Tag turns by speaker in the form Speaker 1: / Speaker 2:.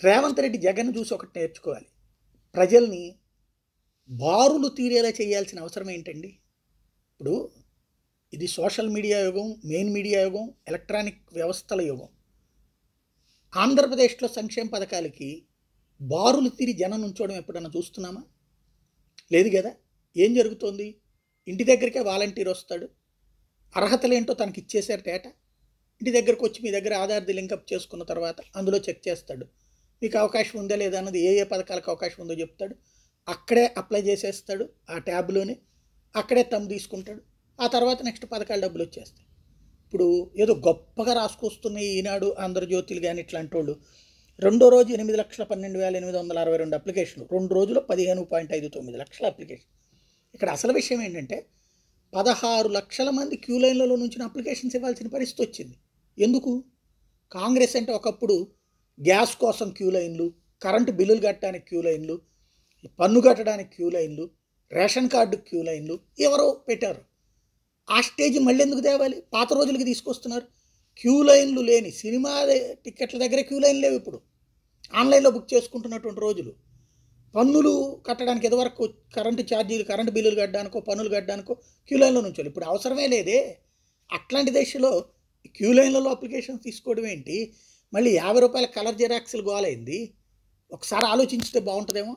Speaker 1: రేవంత్ రెడ్డి జగన్ చూసి ఒకటి నేర్చుకోవాలి. ప్రజల్ని బారులు తీరేలా చేయాల్సిన అవసరం ఏంటండి? ఇప్పుడు ఇది సోషల్ మీడియా యుగం, మెయిన్ మీడియా యుగం, ఎలక్ట్రానిక్ వ్యవస్థల యుగం. ఆంధ్రప్రదేశ్లో సంక్షేమ పథకాలకి బారులు తీరి జనం నుంచోవడం ఎప్పుడన్నా చూస్తున్నామా? లేదు కదా. ఏం జరుగుతోంది? ఇంటి దగ్గరికే వాలంటీర్ వస్తాడు, అర్హతలేంటో తనకి ఇచ్చేశారు డేటా. ఇంటి దగ్గరకు వచ్చి మీ దగ్గర ఆధార్ది లింకప్ చేసుకున్న తర్వాత అందులో చెక్ చేస్తాడు, మీకు అవకాశం ఉందా లేదా అన్నది, ఏ ఏ పథకాలకు అవకాశం ఉందో చెప్తాడు, అక్కడే అప్లై చేసేస్తాడు ఆ ట్యాబ్లోనే, అక్కడే తమ్ము తీసుకుంటాడు. ఆ తర్వాత నెక్స్ట్ పథకాల డబ్బులు వచ్చేస్తాయి. ఇప్పుడు ఏదో గొప్పగా రాసుకొస్తున్నాయి ఈనాడు, ఆంధ్రజ్యోతిలు కానీ ఇట్లాంటి వాళ్ళు రెండో రోజు 8,12,862 అప్లికేషన్లు, 2 రోజుల్లో 15.59 లక్షల అప్లికేషన్. ఇక్కడ అసలు విషయం ఏంటంటే 16 లక్షల మంది క్యూ లైన్లలో నుంచి అప్లికేషన్స్ ఇవ్వాల్సిన పరిస్థితి వచ్చింది. ఎందుకు? కాంగ్రెస్ అంటే ఒకప్పుడు గ్యాస్ కోసం క్యూ లైన్లు, కరెంటు బిల్లులు కట్టడానికి క్యూ లైన్లు, పన్ను కట్టడానికి క్యూ లైన్లు, రేషన్ కార్డు క్యూ లైన్లు ఎవరో పెట్టారు. ఆ స్టేజ్ మళ్ళీ ఎందుకు తేవాలి? పాత రోజులకి తీసుకొస్తున్నారు. క్యూ లైన్లు లేని సినిమా టిక్కెట్ల దగ్గర క్యూ లైన్ లేవు. ఇప్పుడు ఆన్లైన్లో బుక్ చేసుకుంటున్నటువంటి రోజులు. పన్నులు కట్టడానికి ఎదువరకు కరెంటు ఛార్జీలు, కరెంటు బిల్లులు కట్టడానికో పన్నులు కట్టడానికో క్యూ లైన్లో నుంచోవాలి. ఇప్పుడు అవసరమే లేదే. అట్లాంటి దేశంలో క్యూ లైన్లలో అప్లికేషన్స్ తీసుకోవడం ఏంటి? మళ్ళీ 50 రూపాయల కలర్ జిరాక్స్లు గోలైంది. ఒకసారి ఆలోచించితే బాగుంటుందేమో.